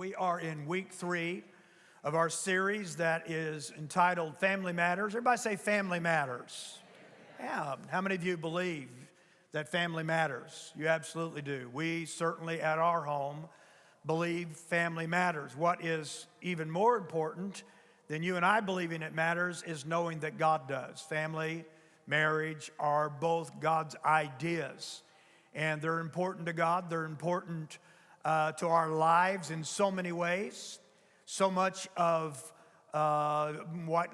We are in week 3 of our series that is entitled Family Matters. Everybody say Family Matters. Yeah, how many of you believe that family matters? You absolutely do. We certainly at our home believe family matters. What is even more important than you and I believing it matters is knowing that God does. Family, marriage are both God's ideas, and they're important to God. They're important to our lives in so many ways. So much of what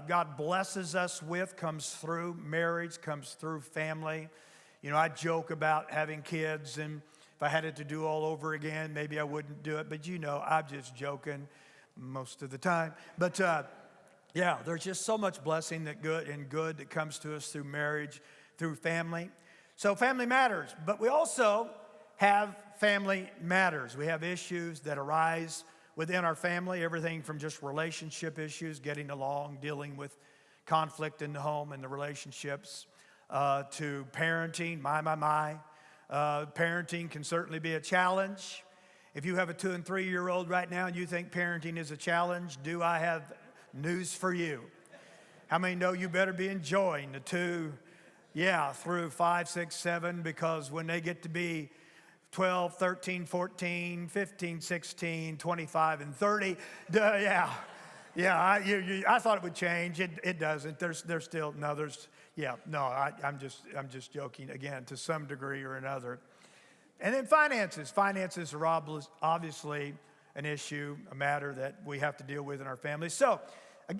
God blesses us with comes through marriage, comes through family. You know, I joke about having kids, and if I had it to do all over again, maybe I wouldn't do it. But you know, I'm just joking most of the time. But yeah, there's just so much blessing that good that comes to us through marriage, through family. So family matters, but we also have family matters. We have issues that arise within our family, everything from just relationship issues, getting along, dealing with conflict in the home and the relationships, to parenting. Parenting can certainly be a challenge. If you have a 2- and 3-year-old right now and you think parenting is a challenge, do I have news for you? How many know you better be enjoying the 2, through 5, 6, 7, because when they get to be 12, 13, 14, 15, 16, 25, and 30, I thought it would change. It doesn't. I'm just joking again to some degree or another. And then finances. Finances are obviously an issue, a matter that we have to deal with in our family. So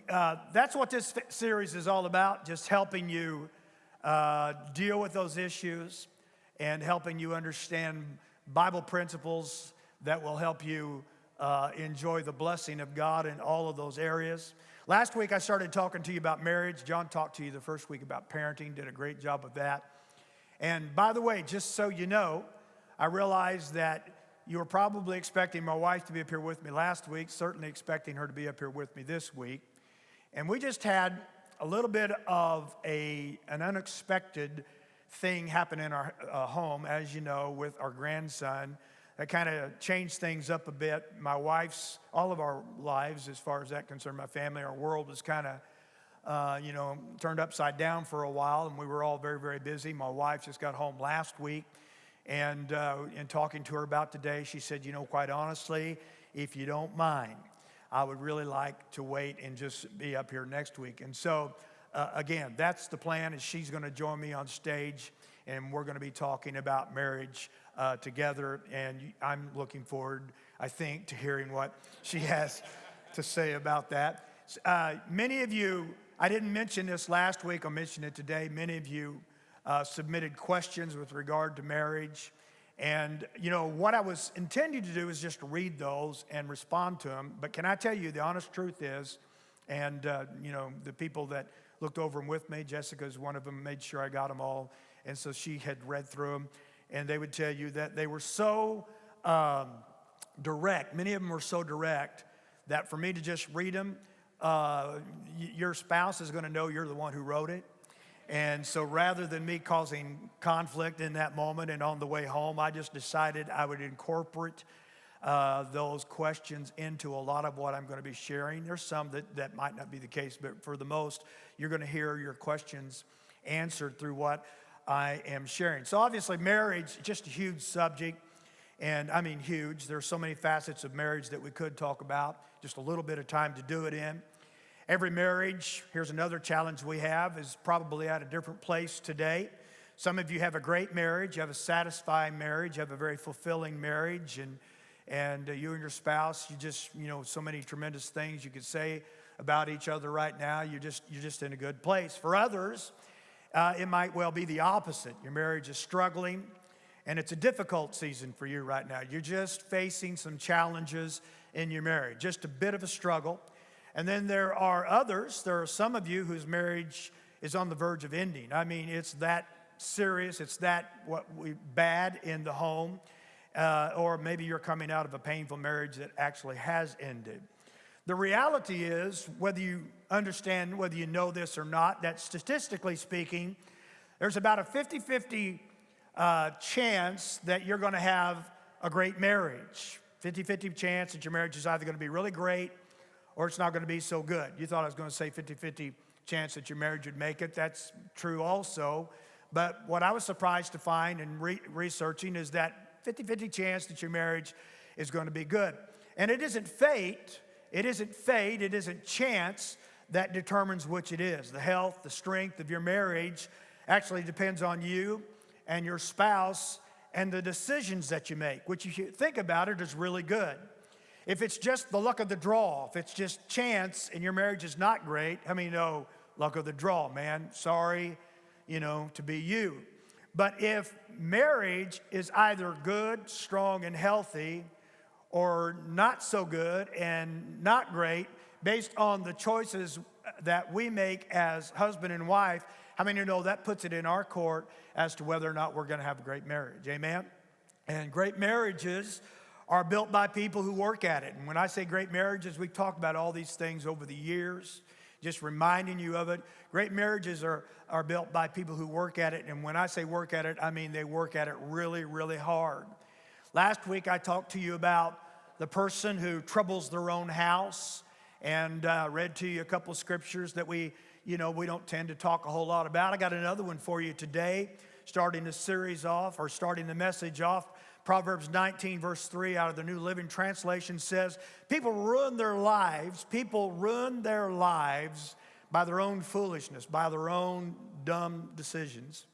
that's what this series is all about, just helping you deal with those issues and helping you understand Bible principles that will help you enjoy the blessing of God in all of those areas. Last week I started talking to you about marriage. John talked to you the first week about parenting, did a great job of that. And by the way, just so you know, I realized that you were probably expecting my wife to be up here with me last week, certainly expecting her to be up here with me this week. And we just had a little bit of an unexpected thing happen in our home, as you know, with our grandson. That kind of changed things up a bit. All of our lives, as far as that concerned, my family, our world was kind of, turned upside down for a while, and we were all very, very busy. My wife just got home last week, and in talking to her about today, she said, quite honestly, if you don't mind, I would really like to wait and just be up here next week. And so, again, that's the plan, is she's going to join me on stage, and we're going to be talking about marriage together. And I'm looking forward, I think, to hearing what she has to say about that. Many of you, I didn't mention this last week, I'll mention it today. Many of you submitted questions with regard to marriage. And, what I was intending to do is just read those and respond to them. But can I tell you, the honest truth is, and, the people that looked over them with me, Jessica's one of them, made sure I got them all. And so she had read through them. And they would tell you that they were so direct. Many of them were so direct that for me to just read them, your spouse is going to know you're the one who wrote it. And so rather than me causing conflict in that moment and on the way home, I just decided I would incorporate those questions into a lot of what I'm going to be sharing. There's some that might not be the case, but for the most, you're going to hear your questions answered through what I am sharing. So obviously marriage, just a huge subject, and I mean huge. There's so many facets of marriage that we could talk about, just a little bit of time to do it in. Every marriage, here's another challenge we have, is probably at a different place today. Some of you have a great marriage, you have a satisfying marriage, you have a very fulfilling marriage, and you and your spouse, you just, so many tremendous things you could say about each other right now. You're just in a good place. For others, it might well be the opposite. Your marriage is struggling, and it's a difficult season for you right now. You're just facing some challenges in your marriage, just a bit of a struggle. And then there are some of you whose marriage is on the verge of ending. I mean, it's that serious, it's that bad in the home. Or maybe you're coming out of a painful marriage that actually has ended. The reality is, whether you understand, whether you know this or not, that statistically speaking, there's about a 50-50 chance that you're going to have a great marriage. 50-50 chance that your marriage is either going to be really great or it's not going to be so good. You thought I was going to say 50-50 chance that your marriage would make it. That's true also. But what I was surprised to find in researching is that 50-50 chance that your marriage is going to be good. And it isn't fate, it isn't chance that determines which it is. The health, the strength of your marriage actually depends on you and your spouse and the decisions that you make, which if you think about it is really good. If it's just the luck of the draw, if it's just chance and your marriage is not great, how many know luck of the draw, man? Sorry, to be you. But if marriage is either good, strong, and healthy, or not so good and not great, based on the choices that we make as husband and wife, how many know that puts it in our court as to whether or not we're going to have a great marriage? Amen? And great marriages are built by people who work at it. And when I say great marriages, we've talked about all these things over the years, just reminding you of it. Great marriages are built by people who work at it. And when I say work at it, I mean they work at it really, really hard. Last week, I talked to you about the person who troubles their own house and read to you a couple of scriptures that we don't tend to talk a whole lot about. I got another one for you today, starting the message off. Proverbs 19, verse 3 out of the New Living Translation says, people ruin their lives by their own foolishness, by their own dumb decisions.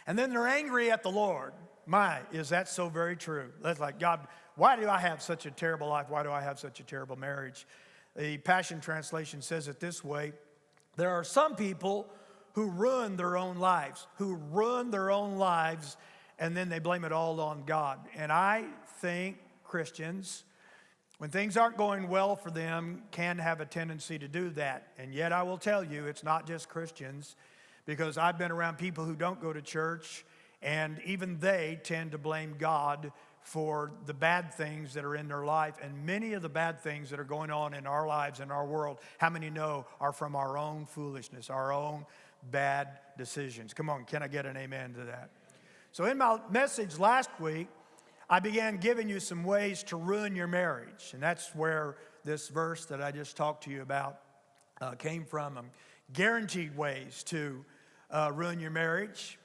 And then they're angry at the Lord. My, is that so very true? That's like, God, why do I have such a terrible life? Why do I have such a terrible marriage? The Passion Translation says it this way: there are some people who ruin their own lives, and then they blame it all on God. And I think Christians, when things aren't going well for them, can have a tendency to do that. And yet I will tell you, it's not just Christians, because I've been around people who don't go to church, and even they tend to blame God for the bad things that are in their life. And many of the bad things that are going on in our lives, in our world, how many know are from our own foolishness, our own bad decisions? Come on, can I get an amen to that? So in my message last week, I began giving you some ways to ruin your marriage. And that's where this verse that I just talked to you about came from. Guaranteed ways to ruin your marriage.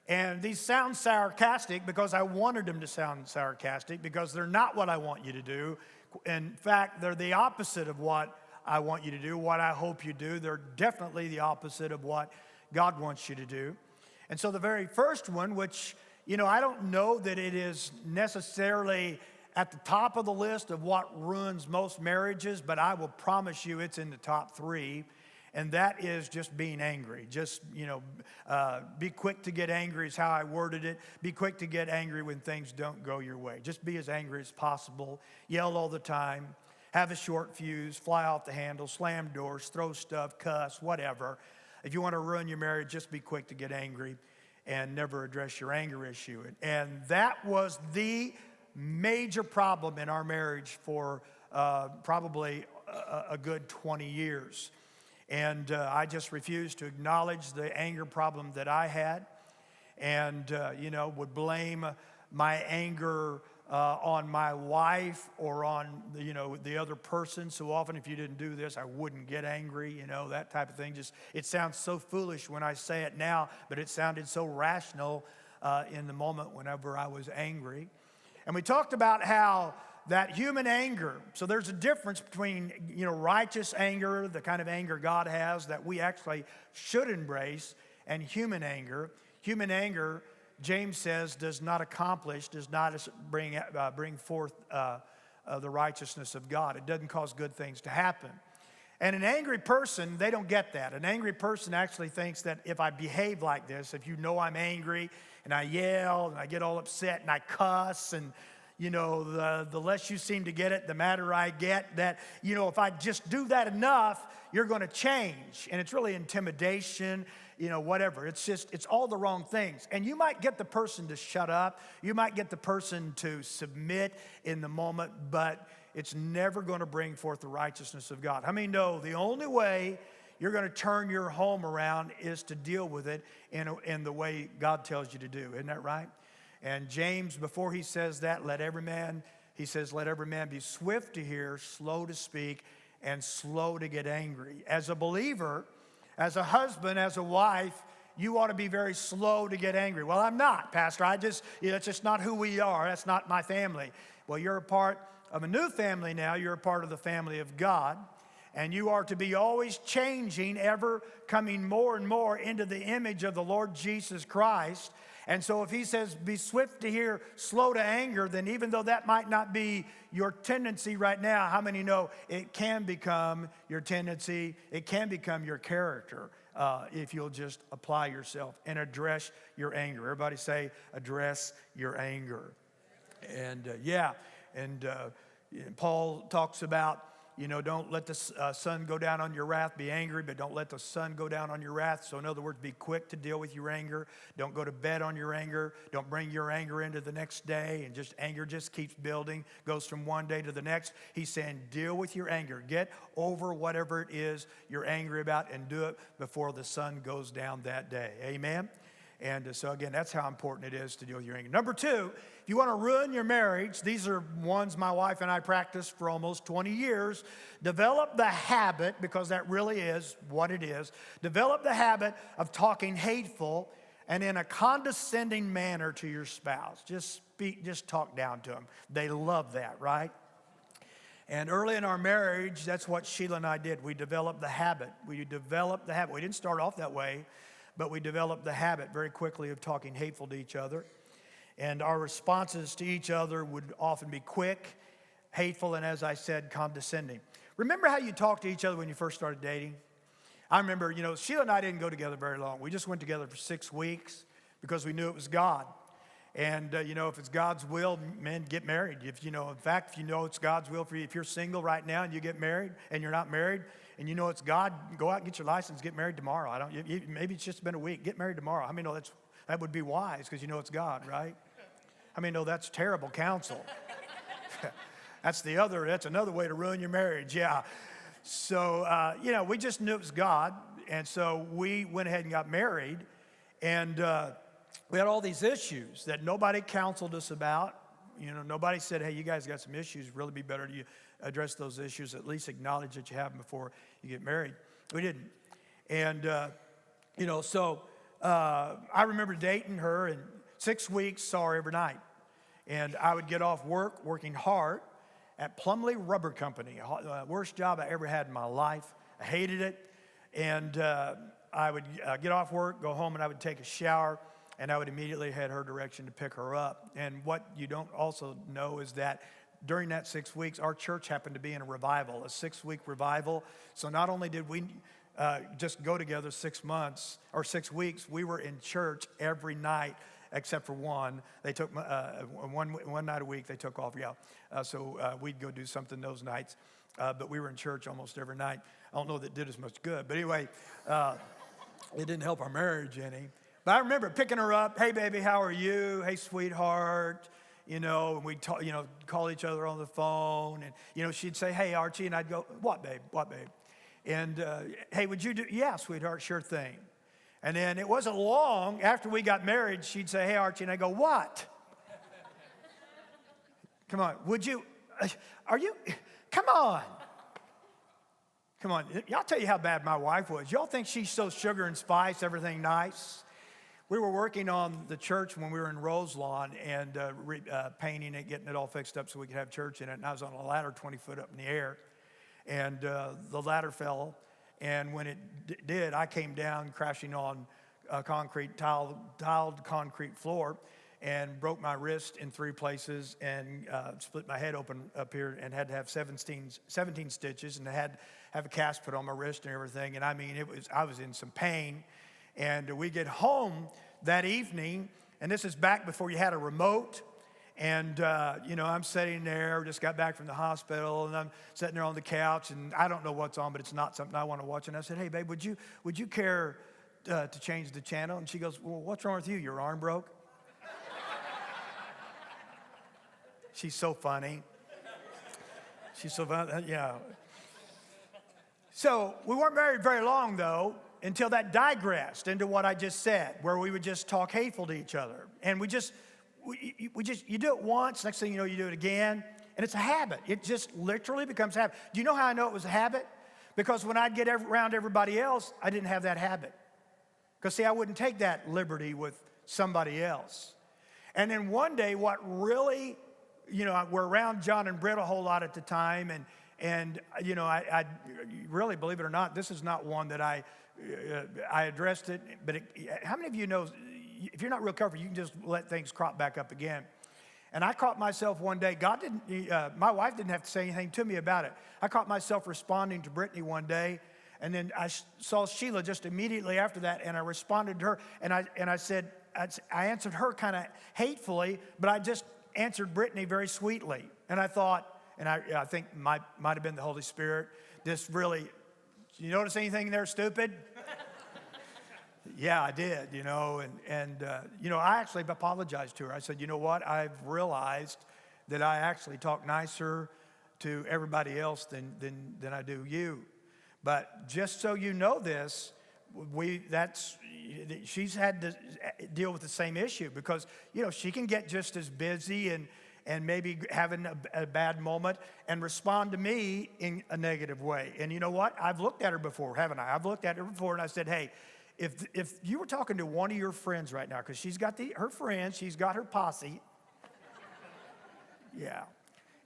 And these sound sarcastic because I wanted them to sound sarcastic, because they're not what I want you to do. In fact, they're the opposite of what I want you to do, what I hope you do. They're definitely the opposite of what God wants you to do. And so the very first one, which, I don't know that it is necessarily at the top of the list of what ruins most marriages, but I will promise you it's in the top 3. And that is just being angry. Just, be quick to get angry is how I worded it. Be quick to get angry when things don't go your way. Just be as angry as possible. Yell all the time. Have a short fuse. Fly off the handle. Slam doors. Throw stuff. Cuss. Whatever. If you want to ruin your marriage, just be quick to get angry and never address your anger issue. And that was the major problem in our marriage for probably a good 20 years. And I just refused to acknowledge the anger problem that I had, and, would blame my anger on my wife or on, the other person. So often, if you didn't do this, I wouldn't get angry, that type of thing. It sounds so foolish when I say it now, but it sounded so rational in the moment whenever I was angry. And we talked about how that human anger, so there's a difference between, righteous anger, the kind of anger God has that we actually should embrace, and human anger. Human anger, James says, does not bring forth the righteousness of God. It doesn't cause good things to happen. And an angry person, they don't get that. An angry person actually thinks that if I behave like this, if I'm angry and I yell and I get all upset and I cuss and the less you seem to get it, the madder I get, that, if I just do that enough, you're going to change. And it's really intimidation, whatever. It's all the wrong things. And you might get the person to shut up. You might get the person to submit in the moment, but it's never going to bring forth the righteousness of God. How many know the only way you're going to turn your home around is to deal with it in the way God tells you to do? Isn't that right? And James, before he says that, let every man He says, let every man be swift to hear, slow to speak, and slow to get angry. As a believer, as a husband, as a wife, you ought to be very slow to get angry. Well, I'm not, Pastor. That's just not who we are. That's not my family. Well, you're a part of a new family now. You're a part of the family of God. And you are to be always changing, ever coming more and more into the image of the Lord Jesus Christ. And so if he says, be swift to hear, slow to anger, then even though that might not be your tendency right now, how many know it can become your tendency? It can become your character if you'll just apply yourself and address your anger. Everybody say, address your anger. And Paul talks about, don't let the sun go down on your wrath. Be angry, but don't let the sun go down on your wrath. So in other words, be quick to deal with your anger. Don't go to bed on your anger. Don't bring your anger into the next day. And anger just keeps building, goes from one day to the next. He's saying, deal with your anger. Get over whatever it is you're angry about and do it before the sun goes down that day. Amen? And so again, that's how important it is to deal with your anger. Number two, if you want to ruin your marriage, these are ones my wife and I practiced for almost 20 years. Develop the habit, because that really is what it is. Develop the habit of talking hateful and in a condescending manner to your spouse. Just talk down to them. They love that, right? And early in our marriage, that's what Sheila and I did. We developed the habit. We didn't start off that way, but we developed the habit very quickly of talking hateful to each other. And our responses to each other would often be quick, hateful, and as I said, condescending. Remember how you talked to each other when you first started dating? I remember, Sheila and I didn't go together very long. We just went together for 6 weeks because we knew it was God. And, if it's God's will, men, get married. If in fact, if you know it's God's will for you, if you're single right now and you get married and you're not married and you know it's God, go out and get your license, get married tomorrow. Maybe it's just been a week. Get married tomorrow. How many know that would be wise because you know it's God, right? How many know that's terrible counsel? That's another way to ruin your marriage, yeah. So, we just knew it was God. And so we went ahead and got married. And we had all these issues that nobody counseled us about. Nobody said, hey, you guys got some issues. It'd really be better to address those issues, at least acknowledge that you have them before you get married. We didn't. And, I remember dating her, and 6 weeks saw her every night. And I would get off work, working hard at Plumley Rubber Company, worst job I ever had in my life. I hated it. And I would get off work, go home, and I would take a shower, and I would immediately head her direction to pick her up. And what you don't also know is that during that 6 weeks, our church happened to be in a revival, a 6-week revival. So not only did we just go together 6 months or 6 weeks, we were in church every night except for one. They took one night a week. They took off, so we'd go do something those nights. But we were in church almost every night. I don't know that it did as much good, but anyway, it didn't help our marriage any. But I remember picking her up. Hey, baby, how are you? Hey, sweetheart. And we'd talk, call each other on the phone. And, she'd say, hey, Archie. And I'd go, what, babe? What, babe? And, hey, would you do? Yeah, sweetheart, sure thing. And then it wasn't long after we got married, she'd say, hey, Archie. And I'd go, what? Come on, would you? Are you? Come on. Come on. I'll tell you how bad my wife was. Y'all think she's so sugar and spice, everything nice? We were working on the church when we were in Roselawn and painting it, getting it all fixed up so we could have church in it. And I was on a ladder 20 foot up in the air. And the ladder fell. And when it did, I came down crashing on a tiled concrete floor and broke my wrist in 3 places and split my head open up here and had to have 17 stitches and I had to have a cast put on my wrist and everything. And I mean, I was in some pain. And we get home that evening, and this is back before you had a remote. And, I'm sitting there, just got back from the hospital, and I'm sitting there on the couch, and I don't know what's on, but it's not something I want to watch. And I said, hey, babe, would you care to change the channel? And she goes, well, what's wrong with you? Your arm broke? She's so funny. She's so funny, yeah. So we weren't married very long, though, until that digressed into what I just said, where we would just talk hateful to each other. And you do it once, next thing you know, you do it again. And it's a habit. It just literally becomes a habit. Do you know how I know it was a habit? Because when I'd get around everybody else, I didn't have that habit. Because see, I wouldn't take that liberty with somebody else. And then one day, what really, we're around John and Britt a whole lot at the time, and I really, believe it or not, this is not one that I addressed it, but how many of you know, if you're not real careful, you can just let things crop back up again. And I caught myself one day, my wife didn't have to say anything to me about it. I caught myself responding to Brittany one day, and then I saw Sheila just immediately after that, and I responded to her, and I said, I answered her kind of hatefully, but I just answered Brittany very sweetly. And I thought, and I think might have been the Holy Spirit, this really, you notice anything there stupid? Yeah, I did, and I actually apologized to her. I said, you know what, I've realized that I actually talk nicer to everybody else than I do you. But just so you know this, she's had to deal with the same issue because, she can get just as busy and maybe having a bad moment and respond to me in a negative way. And you know what? I've looked at her before, haven't I? I've looked at her before and I said, hey, if you were talking to one of your friends right now, because she's got her friends, she's got her posse. Yeah.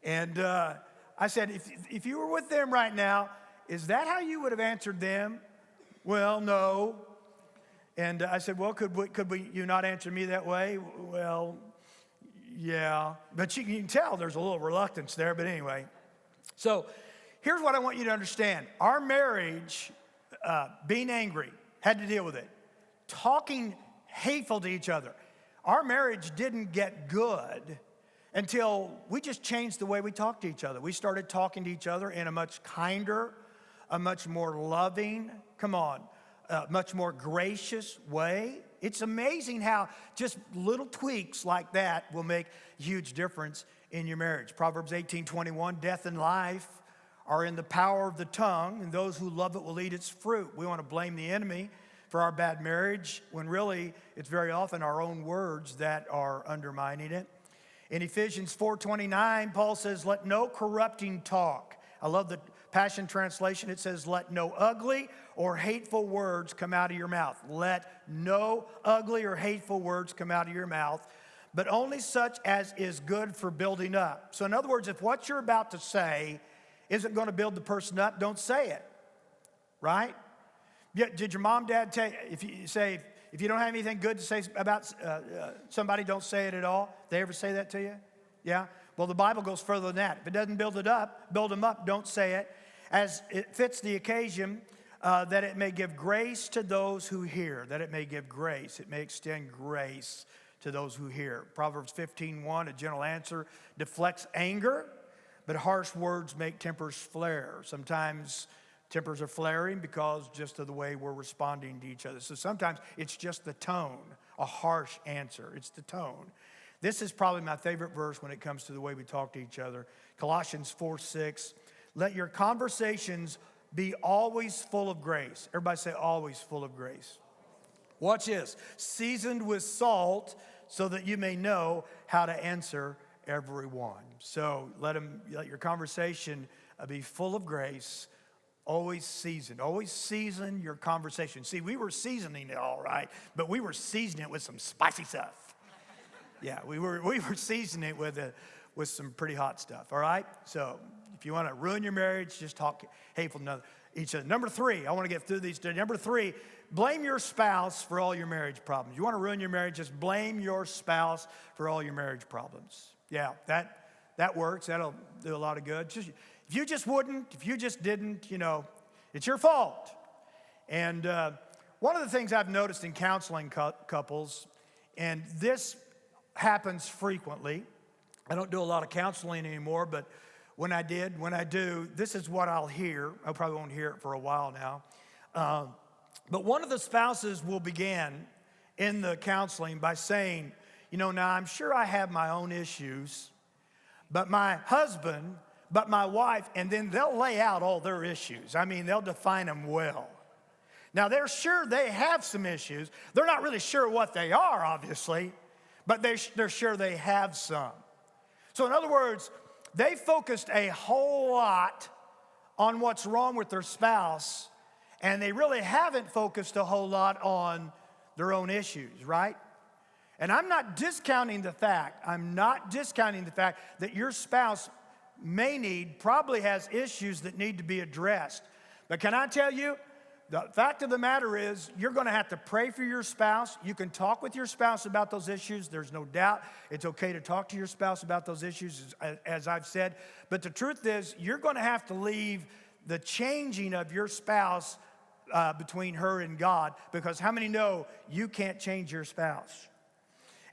And I said, if you were with them right now, is that how you would have answered them? Well, no. And I said, well, could you not answer me that way? Well, yeah. But you can tell there's a little reluctance there, but anyway. So here's what I want you to understand. Our marriage, being angry, had to deal with it. Talking hateful to each other. Our marriage didn't get good until we just changed the way we talk to each other. We started talking to each other in a much kinder, a much more loving, much more gracious way. It's amazing how just little tweaks like that will make a huge difference in your marriage. Proverbs 18:21, death and life are in the power of the tongue, and those who love it will eat its fruit. We want to blame the enemy for our bad marriage, when really it's very often our own words that are undermining it. In Ephesians 4:29, Paul says, let no corrupting talk. I love the Passion Translation. It says, let no ugly or hateful words come out of your mouth. Let no ugly or hateful words come out of your mouth, but only such as is good for building up. So in other words, if what you're about to say isn't going to build the person up, don't say it, right? Yeah, did your mom, dad tell you, if you don't have anything good to say about somebody, don't say it at all? They ever say that to you? Yeah? Well, the Bible goes further than that. If it doesn't build them up, don't say it. As it fits the occasion, that it may give grace to those who hear. That it may give grace. It may extend grace to those who hear. Proverbs 15:1, a gentle answer deflects anger, but harsh words make tempers flare. Sometimes tempers are flaring because just of the way we're responding to each other. So sometimes it's just the tone, a harsh answer. It's the tone. This is probably my favorite verse when it comes to the way we talk to each other. Colossians 4:6, let your conversations be always full of grace. Everybody say always full of grace. Watch this. Seasoned with salt so that you may know how to answer everyone. So let your conversation be full of grace. Always seasoned. Always season your conversation. See, we were seasoning it all right, but we were seasoning it with some spicy stuff. Yeah, we were seasoning it with some pretty hot stuff, all right? So if you want to ruin your marriage, just talk hateful to each other. Number 3, I want to get through these today. Number 3, blame your spouse for all your marriage problems. You want to ruin your marriage, just blame your spouse for all your marriage problems. Yeah, that works. That'll do a lot of good. If you just didn't, it's your fault. And one of the things I've noticed in counseling couples, and this happens frequently. I don't do a lot of counseling anymore, but when I do, this is what I'll hear. I probably won't hear it for a while now. But one of the spouses will begin in the counseling by saying, now I'm sure I have my own issues, but my husband, but my wife, and then they'll lay out all their issues. I mean, they'll define them well. Now, they're sure they have some issues. They're not really sure what they are, obviously, but they're sure they have some. So in other words, they focused a whole lot on what's wrong with their spouse, and they really haven't focused a whole lot on their own issues, right? And I'm not discounting the fact that your spouse probably has issues that need to be addressed. But can I tell you, the fact of the matter is, you're going to have to pray for your spouse. You can talk with your spouse about those issues. There's no doubt it's okay to talk to your spouse about those issues, as I've said. But the truth is, you're going to have to leave the changing of your spouse between her and God, because how many know you can't change your spouse?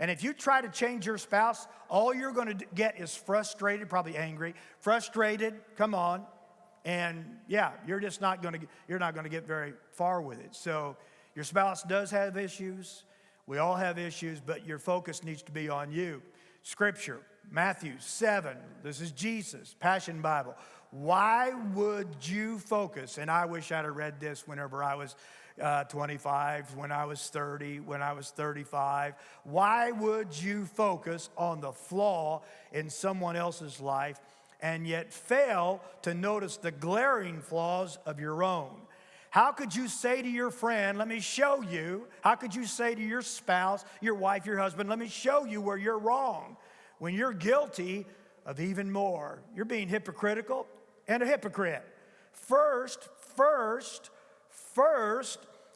And if you try to change your spouse, all you're going to get is frustrated, probably angry, frustrated, come on. And yeah, you're not going to get very far with it. So your spouse does have issues. We all have issues, but your focus needs to be on you. Scripture, Matthew 7, this is Jesus, Passion Bible. Why would you focus? And I wish I'd have read this whenever I was 25, when I was 30, when I was 35. Why would you focus on the flaw in someone else's life and yet fail to notice the glaring flaws of your own? How could you say to your friend, let me show you? How could you say to your spouse, your wife, your husband, let me show you where you're wrong, when you're guilty of even more? You're being hypocritical and a hypocrite. First,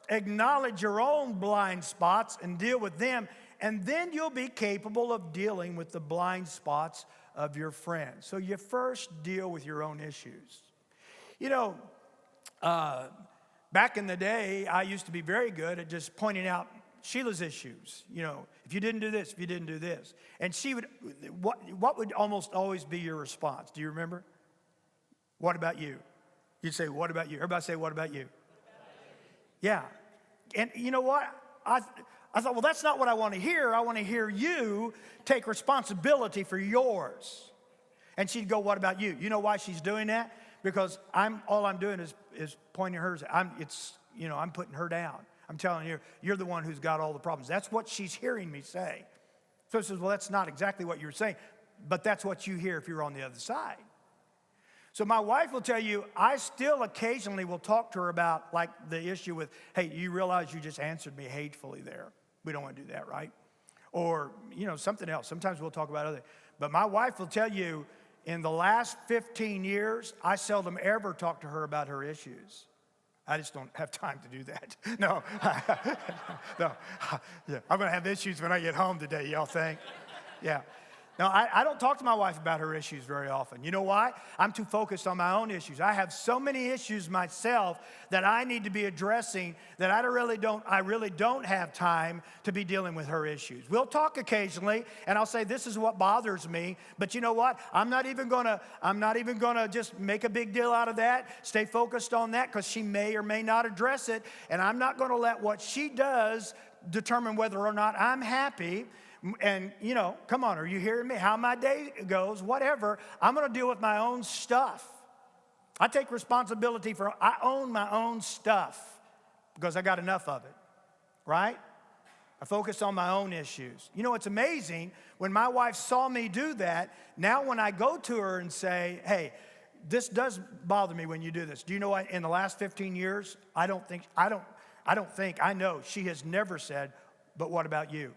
acknowledge your own blind spots and deal with them, and then you'll be capable of dealing with the blind spots of your friends. So you first deal with your own issues. You know, back in the day, I used to be very good at just pointing out Sheila's issues. You know, if you didn't do this, if you didn't do this. And she would, what would almost always be your response? Do you remember? What about you? You'd say, what about you? Everybody say, what about you? Yeah. And you know what? I thought, well, that's not what I want to hear. I want to hear you take responsibility for yours. And she'd go, what about you? You know why she's doing that? Because all I'm doing is pointing hers. I'm putting her down. I'm telling you, you're the one who's got all the problems. That's what she's hearing me say. So she says, well, that's not exactly what you're saying, but that's what you hear if you're on the other side. So my wife will tell you, I still occasionally will talk to her about like the issue with, hey, you realize you just answered me hatefully there. We don't want to do that, right? Or, something else. Sometimes we'll talk about other. But my wife will tell you, in the last 15 years, I seldom ever talk to her about her issues. I just don't have time to do that. No. No. Yeah. I'm going to have issues when I get home today, y'all think? Yeah. No, I don't talk to my wife about her issues very often. You know why? I'm too focused on my own issues. I have so many issues myself that I need to be addressing that I really don't have time to be dealing with her issues. We'll talk occasionally, and I'll say, this is what bothers me. But you know what? I'm not even gonna just make a big deal out of that. Stay focused on that, because she may or may not address it, and I'm not gonna let what she does determine whether or not I'm happy. And, come on, are you hearing me? How my day goes, whatever. I'm going to deal with my own stuff. I take responsibility I own my own stuff because I got enough of it, right? I focus on my own issues. It's amazing when my wife saw me do that. Now when I go to her and say, hey, this does bother me when you do this. Do you know what? In the last 15 years, I know she has never said, but what about you?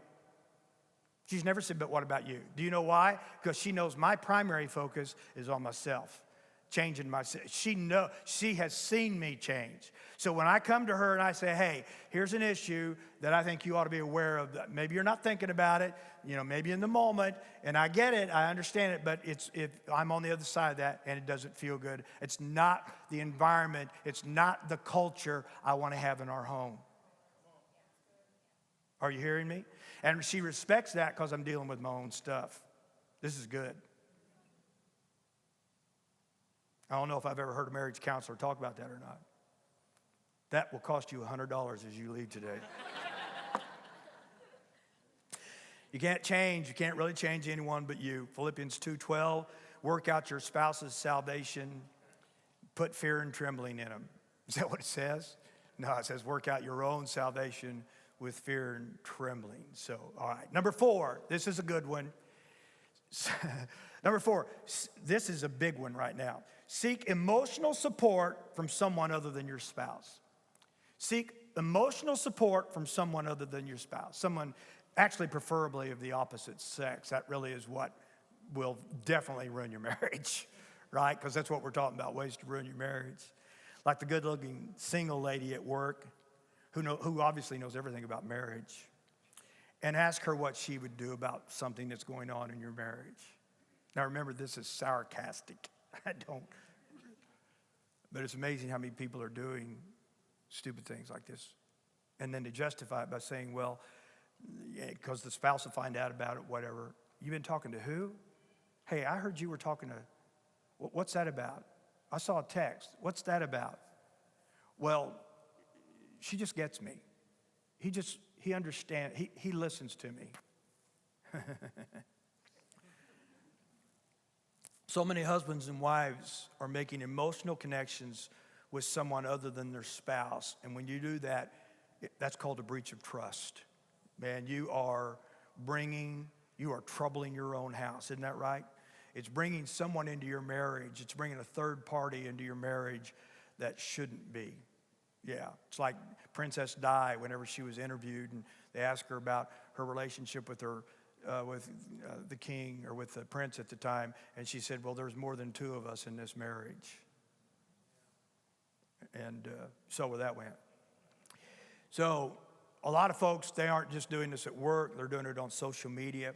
She's never said, but what about you? Do you know why? Because she knows my primary focus is on myself, changing myself. She has seen me change. So when I come to her and I say, hey, here's an issue that I think you ought to be aware of. Maybe you're not thinking about it, maybe in the moment, and I get it, I understand it, but I'm on the other side of that and it doesn't feel good. It's not the environment, it's not the culture I want to have in our home. Are you hearing me? And she respects that because I'm dealing with my own stuff. This is good. I don't know if I've ever heard a marriage counselor talk about that or not. That will cost you $100 as you leave today. You can't really change anyone but you. Philippians 2:12, work out your spouse's salvation, put fear and trembling in them. Is that what it says? No, it says work out your own salvation with fear and trembling. So, all right. Number 4, this is a good one. Number 4, this is a big one right now. Seek emotional support from someone other than your spouse. Seek emotional support from someone other than your spouse. Someone, actually preferably of the opposite sex. That really is what will definitely ruin your marriage, right? Because that's what we're talking about, ways to ruin your marriage. Like the good-looking single lady at work who obviously knows everything about marriage. And ask her what she would do about something that's going on in your marriage. Now remember, this is sarcastic. But it's amazing how many people are doing stupid things like this. And then to justify it by saying, well, because the spouse will find out about it, whatever. You've been talking to who? Hey, I heard you were talking to, what's that about? I saw a text. What's that about? Well, she just gets me. He understands, he listens to me. So many husbands and wives are making emotional connections with someone other than their spouse. And when you do that, that's called a breach of trust. Man, you are troubling your own house. Isn't that right? It's bringing someone into your marriage. It's bringing a third party into your marriage that shouldn't be. Yeah, it's like Princess Di, whenever she was interviewed and they asked her about her relationship with the king or with the prince at the time, and she said, well, there's more than 2 of us in this marriage. And so that went. So a lot of folks, they aren't just doing this at work, they're doing it on social media.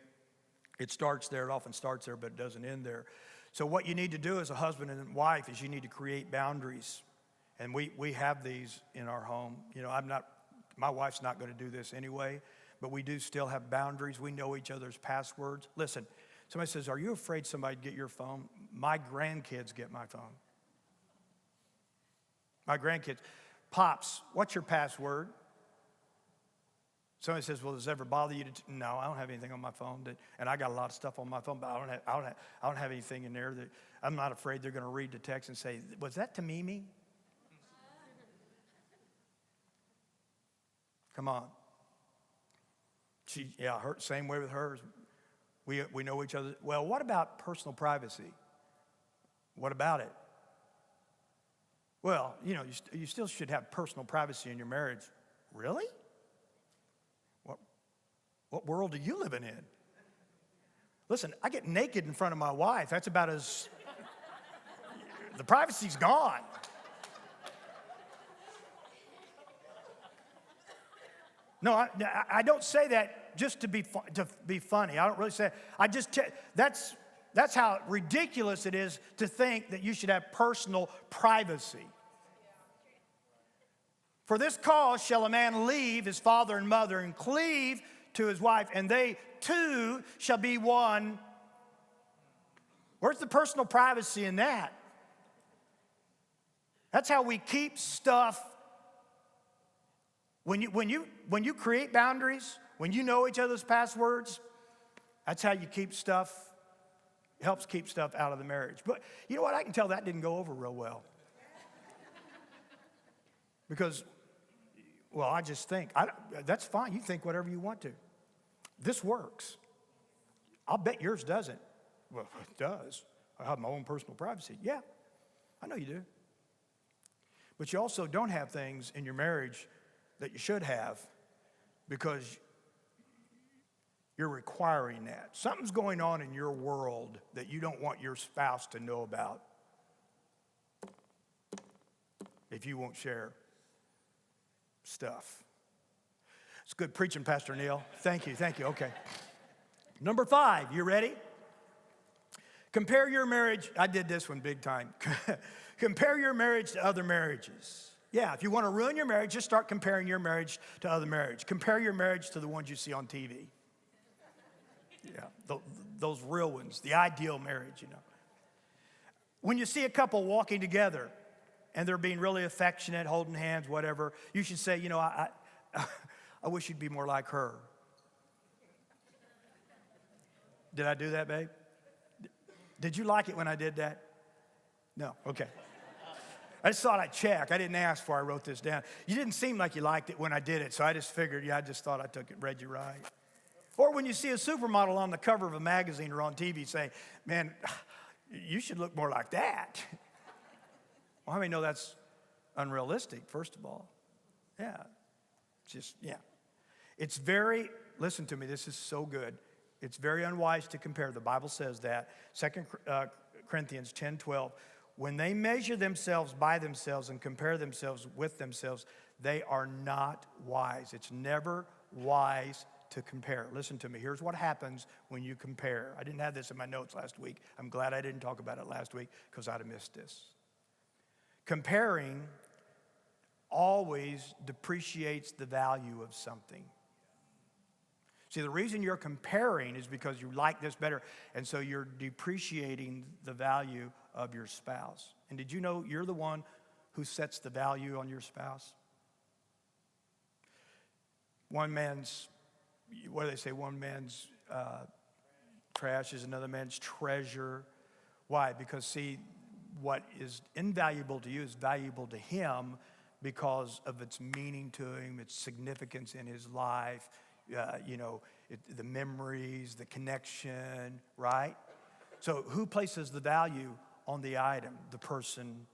It starts there, it often starts there, but it doesn't end there. So what you need to do as a husband and wife is you need to create boundaries. And we have these in our home. You know, my wife's not going to do this anyway, but we do still have boundaries. We know each other's passwords. Listen, somebody says, are you afraid somebody'd get your phone? My grandkids get my phone. My grandkids. Pops, what's your password? Somebody says, well, does it ever bother you to? No, I don't have anything on my phone. And I got a lot of stuff on my phone, but I don't have anything in there that I'm not afraid they're going to read the text and say, was that to Mimi? Come on. Same way with hers. We know each other. Well, what about personal privacy? What about it? Well, you still should have personal privacy in your marriage. Really? What world are you living in? Listen, I get naked in front of my wife. That's about as, the privacy's gone. No, I don't say that just to be funny. I don't really say it. That's how ridiculous it is to think that you should have personal privacy. For this cause shall a man leave his father and mother and cleave to his wife, and they two shall be one. Where's the personal privacy in that? That's how we keep stuff. When you create boundaries, when you know each other's passwords, that's how you keep stuff, helps keep stuff out of the marriage. But you know what? I can tell that didn't go over real well. Because, well, I just think, that's fine. You think whatever you want to. This works. I'll bet yours doesn't. Well, it does. I have my own personal privacy. Yeah, I know you do. But you also don't have things in your marriage that you should have because you're requiring that. Something's going on in your world that you don't want your spouse to know about if you won't share stuff. It's good preaching, Pastor Neal. Thank you. Okay. Number 5, you ready? Compare your marriage. I did this one big time. Compare your marriage to other marriages. Yeah, if you want to ruin your marriage, just start comparing your marriage to other marriage. Compare your marriage to the ones you see on TV. Yeah, those real ones, the ideal marriage, When you see a couple walking together and they're being really affectionate, holding hands, whatever, you should say, I wish you'd be more like her. Did I do that, babe? Did you like it when I did that? No, okay. I just thought I'd check. I didn't ask before I wrote this down. You didn't seem like you liked it when I did it, so I just figured, I just thought I read you right. Or when you see a supermodel on the cover of a magazine or on TV saying, man, you should look more like that. Well, how many know that's unrealistic, first of all? Yeah. It's very, listen to me, this is so good. It's very unwise to compare. The Bible says that. 2 Corinthians 10:12. When they measure themselves by themselves and compare themselves with themselves, they are not wise. It's never wise to compare. Listen to me. Here's what happens when you compare. I didn't have this in my notes last week. I'm glad I didn't talk about it last week because I'd have missed this. Comparing always depreciates the value of something. See, the reason you're comparing is because you like this better, and so you're depreciating the value of your spouse. And did you know you're the one who sets the value on your spouse? One man's, what do they say? One man's trash is another man's treasure. Why? Because, see, what is invaluable to you is valuable to him because of its meaning to him, its significance in his life, the memories, the connection, right? So who places the value on the item? The person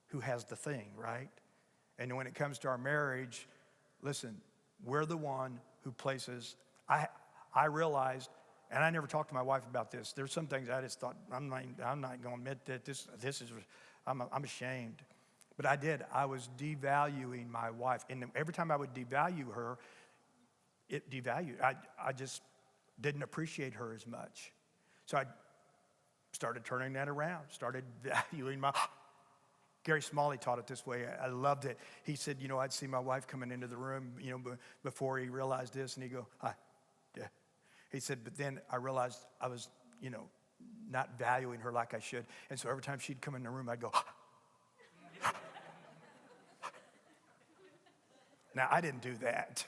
who has the thing, right? And when it comes to our marriage, listen, we're the one who places, I realized, and I never talked to my wife about this. There's some things I just thought, I'm not going to admit that this is, I'm ashamed. But I did. I was devaluing my wife. And every time I would devalue her, it devalued. I just didn't appreciate her as much. So I started turning that around, started valuing my... Gary Smalley taught it this way. I loved it. He said, I'd see my wife coming into the room, before he realized this, and he'd go, hi. Yeah. He said, but then I realized I was, not valuing her like I should. And so every time she'd come in the room, I'd go, Now, I didn't do that.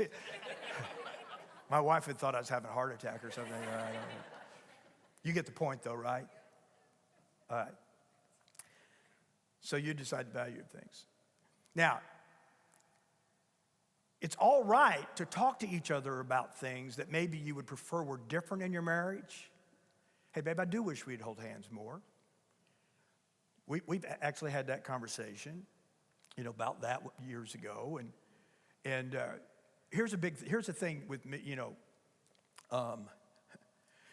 My wife had thought I was having a heart attack or something. I don't know. You get the point, though, right? All right. So you decide to value things. Now, it's all right to talk to each other about things that maybe you would prefer were different in your marriage. Hey, babe, I do wish we'd hold hands more. We've actually had that conversation, about that years ago. And here's the thing with me,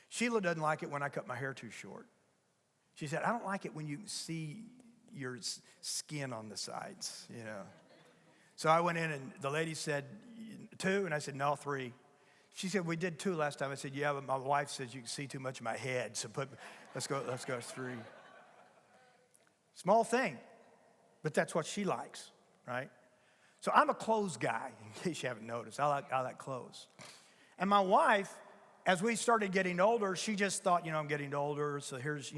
Sheila doesn't like it when I cut my hair too short. She said, I don't like it when you see your skin on the sides, So I went in and the lady said 2, and I said, no, 3. She said, we did 2 last time. I said, yeah, but my wife says you can see too much of my head, so let's go 3. Small thing, but that's what she likes, right? So I'm a clothes guy, in case you haven't noticed. I like clothes. And my wife, as we started getting older, she just thought, I'm getting older, so here's,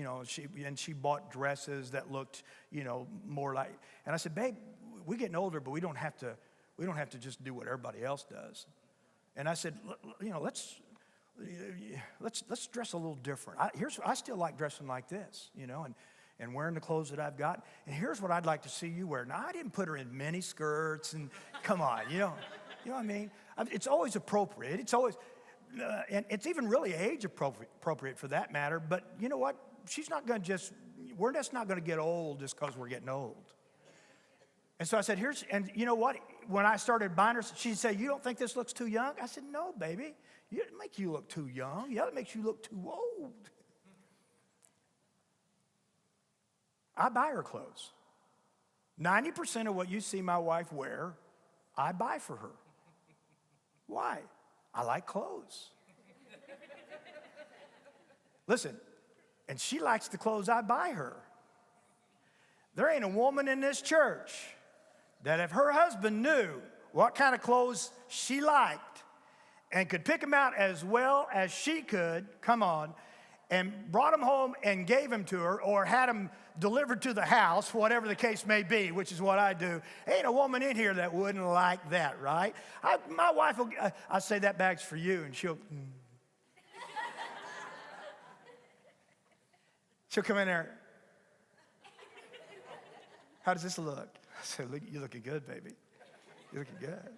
she bought dresses that looked, more like, and I said, babe, we're getting older, but we don't have to just do what everybody else does. And I said, let's dress a little different. I still like dressing like this, and wearing the clothes that I've got. And here's what I'd like to see you wear. Now, I didn't put her in mini skirts and come on, you know what I mean? It's always appropriate. It's always, and it's even really age appropriate for that matter. But you know what? We're just not going to get old just because we're getting old. And so I said, and you know what? When I started buying her, she said, you don't think this looks too young? I said, no, baby. It doesn't make you look too young. Yeah, it makes you look too old. I buy her clothes. 90% of what you see my wife wear, I buy for her. Why? I like clothes. Listen, and she likes the clothes I buy her. There ain't a woman in this church that if her husband knew what kind of clothes she liked and could pick them out as well as she could, come on, and brought them home and gave them to her or had them delivered to the house, whatever the case may be, which is what I do. Ain't a woman in here that wouldn't like that, right? My wife will, I say that bag's for you, and she'll come in there. How does this look? I said, look, you're looking good, baby. You're looking good.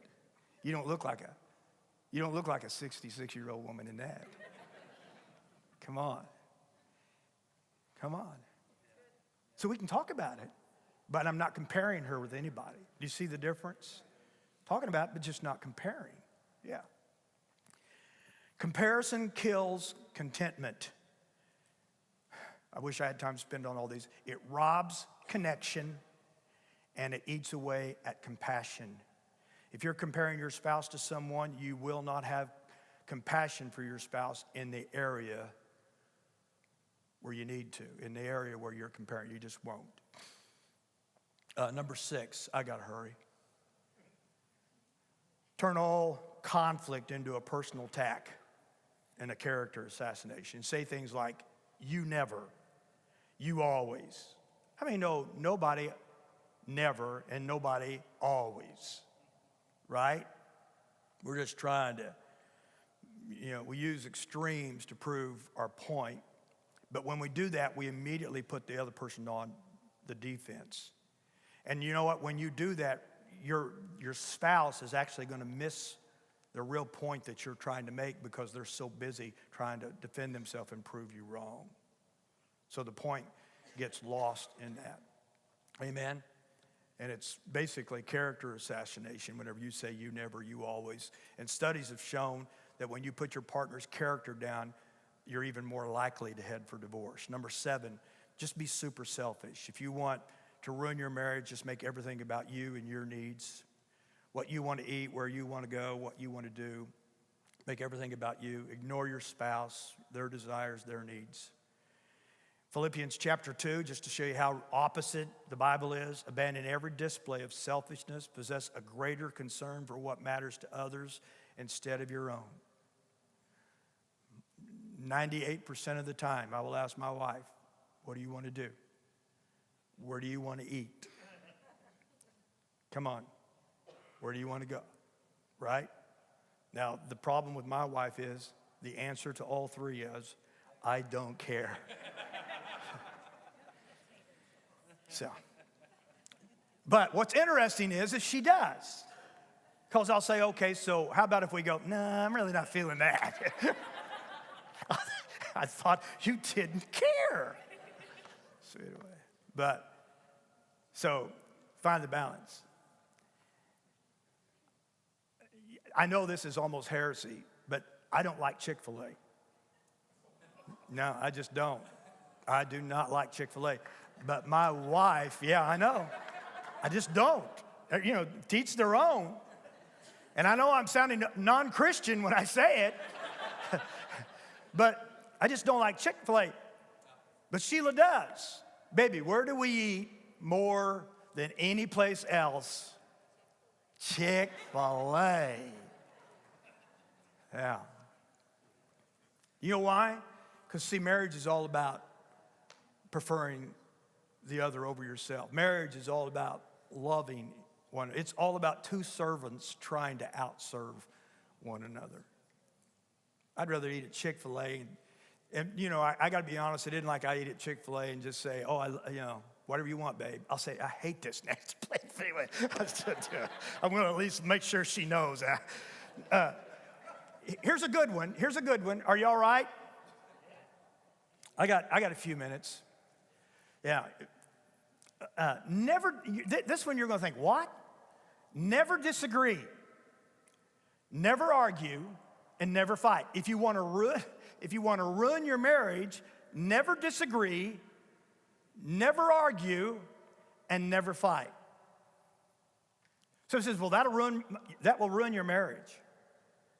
You don't look like a You don't look like a 66-year-old woman in that. Come on. Come on. So we can talk about it, but I'm not comparing her with anybody. Do you see the difference? Talking about it, but just not comparing. Yeah. Comparison kills contentment. I wish I had time to spend on all these. It robs connection, and it eats away at compassion. If you're comparing your spouse to someone, you will not have compassion for your spouse in the area where you need to, in the area where you're comparing. You just won't. Number 6, I got to hurry. Turn all conflict into a personal attack and a character assassination. Say things like, you never, you always. I mean, no, nobody never and nobody always, right? We're just trying to, we use extremes to prove our point. But when we do that, we immediately put the other person on the defense. And you know what? When you do that, your spouse is actually going to miss the real point that you're trying to make because they're so busy trying to defend themselves and prove you wrong. So the point gets lost in that. Amen? And it's basically character assassination whenever you say you never, you always. And studies have shown that when you put your partner's character down, you're even more likely to head for divorce. Number 7, just be super selfish. If you want to ruin your marriage, just make everything about you and your needs. What you want to eat, where you want to go, what you want to do. Make everything about you. Ignore your spouse, their desires, their needs. Philippians chapter 2, just to show you how opposite the Bible is. Abandon every display of selfishness. Possess a greater concern for what matters to others instead of your own. 98% of the time, I will ask my wife, what do you want to do? Where do you want to eat? Come on. Where do you want to go? Right? Now, the problem with my wife is the answer to all 3 is, I don't care. So, but what's interesting is she does. Because I'll say, okay, so how about if we go, nah, I'm really not feeling that. I thought you didn't care. So anyway, so find the balance. I know this is almost heresy, but I don't like Chick-fil-A. No, I just don't. I do not like Chick-fil-A. But my wife, yeah, I know. I just don't. Teach their own. And I know I'm sounding non-Christian when I say it, but I just don't like Chick-fil-A. But Sheila does. Baby, where do we eat more than any place else? Chick-fil-A. Yeah. You know why? Because, see, marriage is all about preferring the other over yourself. Marriage is all about loving one. It's all about 2 servants trying to outserve one another. I'd rather eat at Chick-fil-A. And I got to be honest, I didn't like I eat at Chick-fil-A and just say, whatever you want, babe. I'll say, I hate this next place. Anyway, I'm going to at least make sure she knows. Here's a good one. Are you all right? I got a few minutes. Yeah. This one you're going to think, what? Never disagree, never argue, and never fight. If you want to ruin your marriage, never disagree, never argue, and never fight. So it says, well, that will ruin your marriage.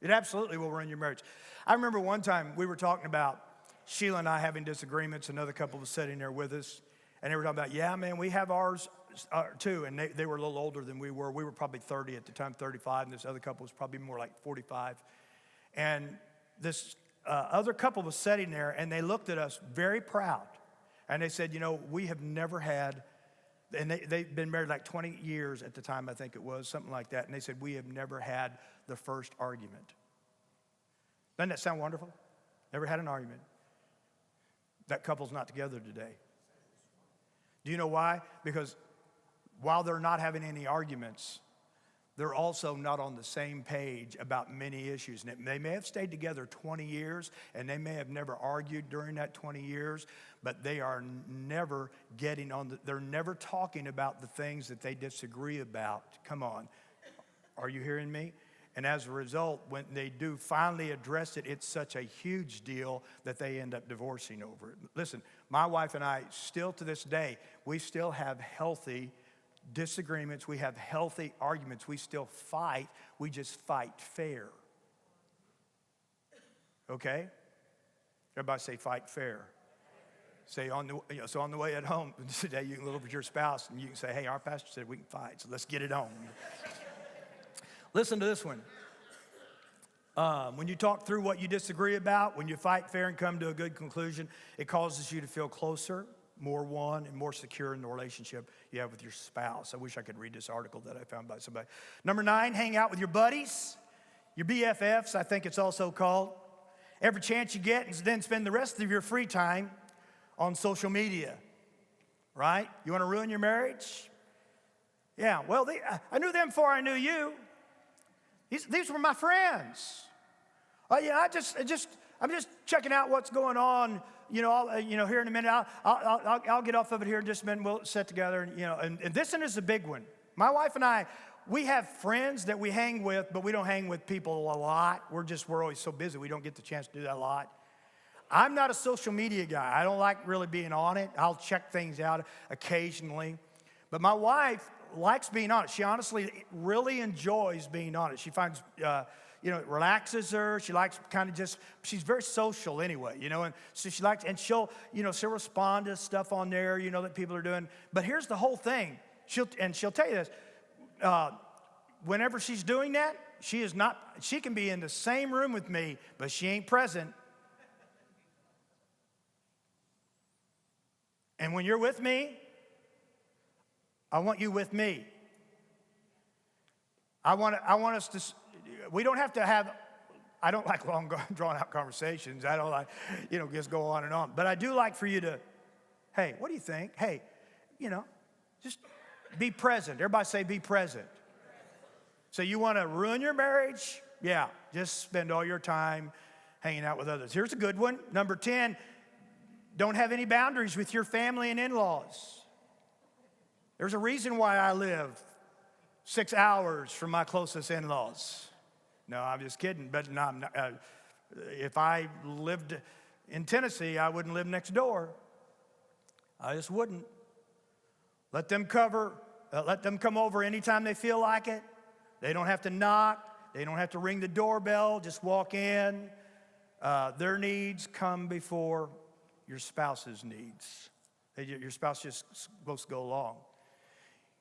It absolutely will ruin your marriage. I remember one time we were talking about Sheila and I having disagreements. Another couple was sitting there with us, and they were talking about, yeah, man, we have ours too. And they were a little older than we were. We were probably 30 at the time, 35, and this other couple was probably more like 45. And this other couple was sitting there, and they looked at us very proud. And they said, we have never had, and they've been married like 20 years at the time, I think it was, something like that. And they said, we have never had the first argument. Doesn't that sound wonderful? Never had an argument. That couple's not together today. Do you know why? Because while they're not having any arguments, they're also not on the same page about many issues. And they may have stayed together 20 years, and they may have never argued during that 20 years, but they are never they're never talking about the things that they disagree about. Come on. Are you hearing me? And as a result, when they do finally address it, it's such a huge deal that they end up divorcing over it. Listen, my wife and I still to this day, we still have healthy disagreements. We have healthy arguments. We still fight. We just fight fair. Okay? Everybody say fight fair. Say on the way at home today, you can look at your spouse and you can say, hey, our pastor said we can fight, so let's get it on. Listen to this one. When you talk through what you disagree about, when you fight fair and come to a good conclusion, it causes you to feel closer, more one, and more secure in the relationship you have with your spouse. I wish I could read this article that I found by somebody. Number 9, hang out with your buddies, your BFFs, I think it's also called. Every chance you get, and then spend the rest of your free time on social media, right? You want to ruin your marriage? Yeah, well, I knew them before I knew you. These were my friends. I'm just checking out what's going on. Here in a minute. I'll get off of it here in just a minute. We'll sit together, and this one is a big one. My wife and I, we have friends that we hang with, but we don't hang with people a lot. We're always so busy we don't get the chance to do that a lot. I'm not a social media guy. I don't like really being on it. I'll check things out occasionally, but my wife likes being on it. She honestly really enjoys being on it. She finds, it relaxes her. She likes she's very social anyway, and so she likes, and she'll respond to stuff on there, that people are doing. But here's the whole thing. She'll tell you this. Whenever she's doing that, she can be in the same room with me, but she ain't present. And when you're with me, I want you with me. I want us to, we don't have to have, I don't like long drawn out conversations. I don't like, just go on and on. But I do like for you to, hey, what do you think? Hey, just be present. Everybody say be present. So you want to ruin your marriage? Yeah, just spend all your time hanging out with others. Here's a good one. Number 10, don't have any boundaries with your family and in-laws. There's a reason why I live 6 hours from my closest in-laws. No, I'm just kidding. But no, I'm not, if I lived in Tennessee, I wouldn't live next door. I just wouldn't. Let them come over anytime they feel like it. They don't have to knock. They don't have to ring the doorbell. Just walk in. Their needs come before your spouse's needs. Your spouse just supposed to go along.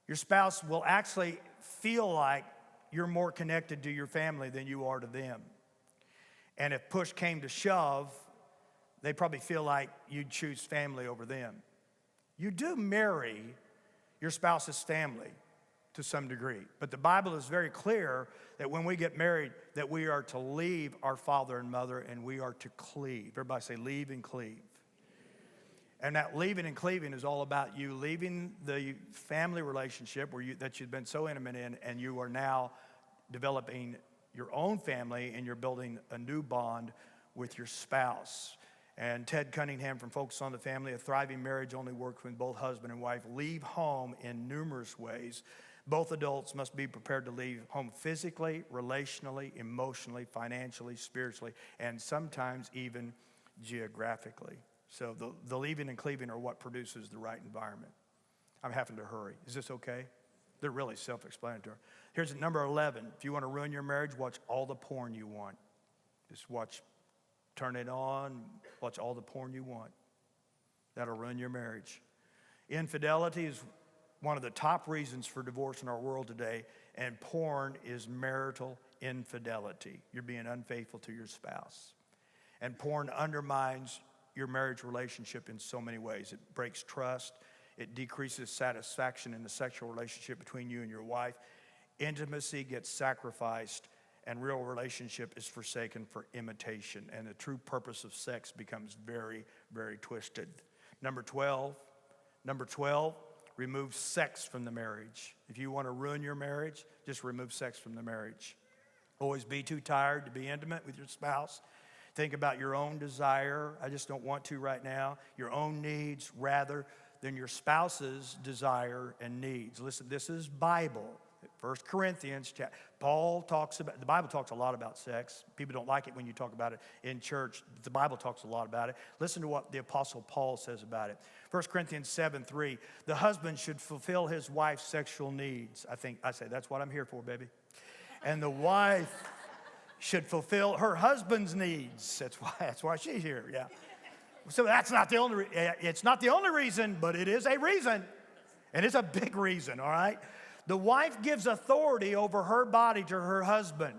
Your spouse will actually feel like you're more connected to your family than you are to them. And if push came to shove, they probably feel like you'd choose family over them. You do marry your spouse's family to some degree, but the Bible is very clear that when we get married, that we are to leave our father and mother and we are to cleave. Everybody say leave and cleave. And that leaving and cleaving is all about you leaving the family relationship that you've been so intimate in, and you are now developing your own family, and you're building a new bond with your spouse. And Ted Cunningham from Focus on the Family, a thriving marriage only works when both husband and wife leave home in numerous ways. Both adults must be prepared to leave home physically, relationally, emotionally, financially, spiritually, and sometimes even geographically. So the leaving and cleaving are what produces the right environment. I'm having to hurry. Is this okay? They're really self-explanatory. Here's number 11. If you want to ruin your marriage, watch all the porn you want. Just turn it on, watch all the porn you want. That'll ruin your marriage. Infidelity is one of the top reasons for divorce in our world today, and porn is marital infidelity. You're being unfaithful to your spouse. And porn undermines your marriage relationship in so many ways. It breaks trust. It decreases satisfaction in the sexual relationship between you and your wife. Intimacy gets sacrificed, and real relationship is forsaken for imitation. And the true purpose of sex becomes very, very twisted. Number 12, remove sex from the marriage. If you want to ruin your marriage, just remove sex from the marriage. Always be too tired to be intimate with your spouse. Think about your own desire. I just don't want to right now. Your own needs rather than your spouse's desire and needs. Listen, this is Bible. 1 Corinthians, Paul talks about, the Bible talks a lot about sex. People don't like it when you talk about it in church. The Bible talks a lot about it. Listen to what the Apostle Paul says about it. 1 Corinthians 7:3, the husband should fulfill his wife's sexual needs. I say, that's what I'm here for, baby. And the wife should fulfill her husband's needs. That's why she's here, yeah. So that's not the only, it's not the only reason, but it is a reason. And it's a big reason, all right? The wife gives authority over her body to her husband,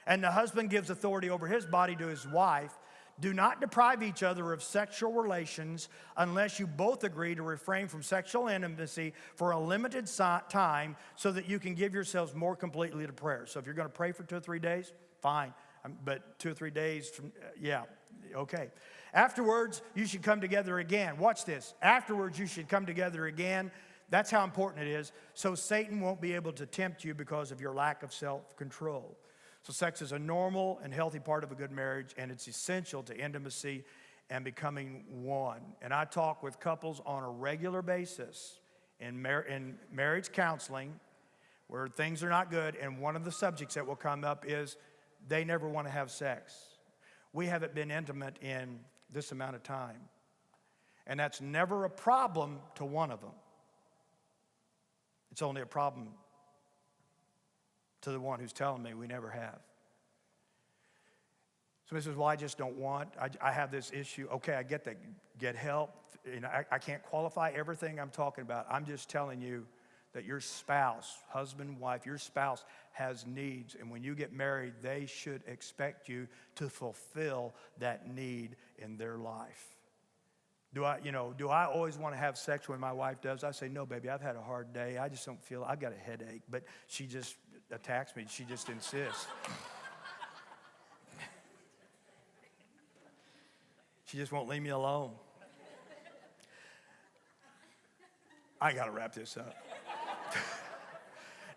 and the husband gives authority over his body to his wife. Do not deprive each other of sexual relations unless you both agree to refrain from sexual intimacy for a limited time so that you can give yourselves more completely to prayer. So if you're going to pray for 2 or 3 days, fine. But 2 or 3 days from, yeah, okay. Afterwards, you should come together again. Watch this. Afterwards, you should come together again. That's how important it is. So Satan won't be able to tempt you because of your lack of self-control. So sex is a normal and healthy part of a good marriage, and it's essential to intimacy and becoming one. And I talk with couples on a regular basis in marriage counseling where things are not good, and one of the subjects that will come up is they never want to have sex. We haven't been intimate in this amount of time. And that's never a problem to one of them. It's only a problem to the one who's telling me we never have. Somebody says, well, I just don't want, I have this issue. Okay, I get that. Get help. You know, I can't qualify everything I'm talking about. I'm just telling you that your spouse, husband, wife, your spouse has needs. And when you get married, they should expect you to fulfill that need in their life. Do I always want to have sex when my wife does? I say, no, baby, I've had a hard day. I just don't feel, I've got a headache. But she just attacks me. She just insists. She just won't leave me alone. I got to wrap this up.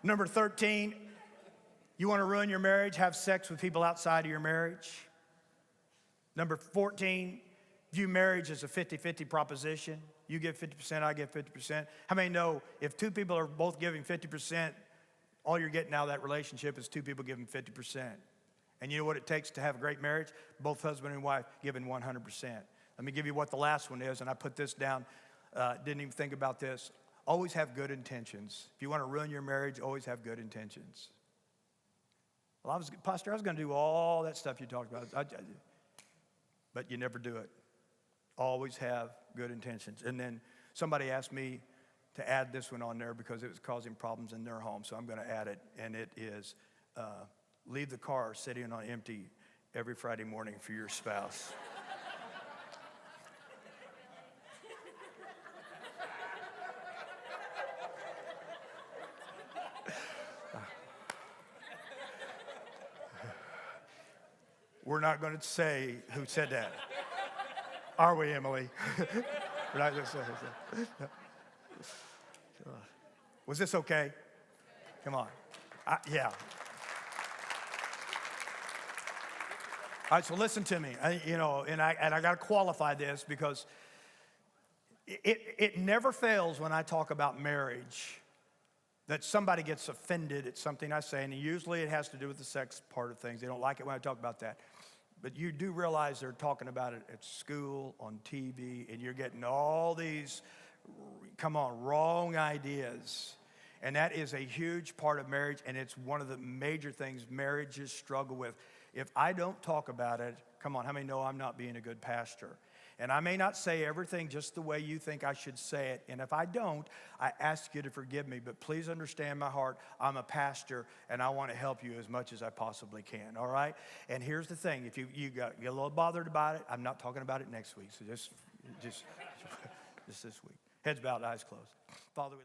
Number 13, you want to ruin your marriage? Have sex with people outside of your marriage. Number 14, view marriage as a 50-50 proposition. You give 50%, I give 50%. How many know if 2 people are both giving 50%, all you're getting out of that relationship is 2 people giving 50%. And you know what it takes to have a great marriage? Both husband and wife giving 100%. Let me give you what the last one is, and I put this down, didn't even think about this. Always have good intentions. If you want to ruin your marriage, always have good intentions. Well, Pastor, I was going to do all that stuff you talked about, but you never do it. Always have good intentions. And then somebody asked me to add this one on there because it was causing problems in their home, so I'm going to add it, and it is leave the car sitting on empty every Friday morning for your spouse. We're not going to say who said that. Are we, Emily? We're not going to say who said that. Was this okay? Come on. Yeah. All right, so listen to me. I got to qualify this because it never fails when I talk about marriage that somebody gets offended at something I say, and usually it has to do with the sex part of things. They don't like it when I talk about that. But you do realize they're talking about it at school, on TV, and you're getting all these, wrong ideas. And that is a huge part of marriage, and it's one of the major things marriages struggle with. If I don't talk about it, how many know I'm not being a good pastor? And I may not say everything just the way you think I should say it. And if I don't, I ask you to forgive me. But please understand my heart. I'm a pastor, and I want to help you as much as I possibly can, all right? And here's the thing. If you get a little bothered about it, I'm not talking about it next week. So just this week. Heads bowed, eyes closed. Father, we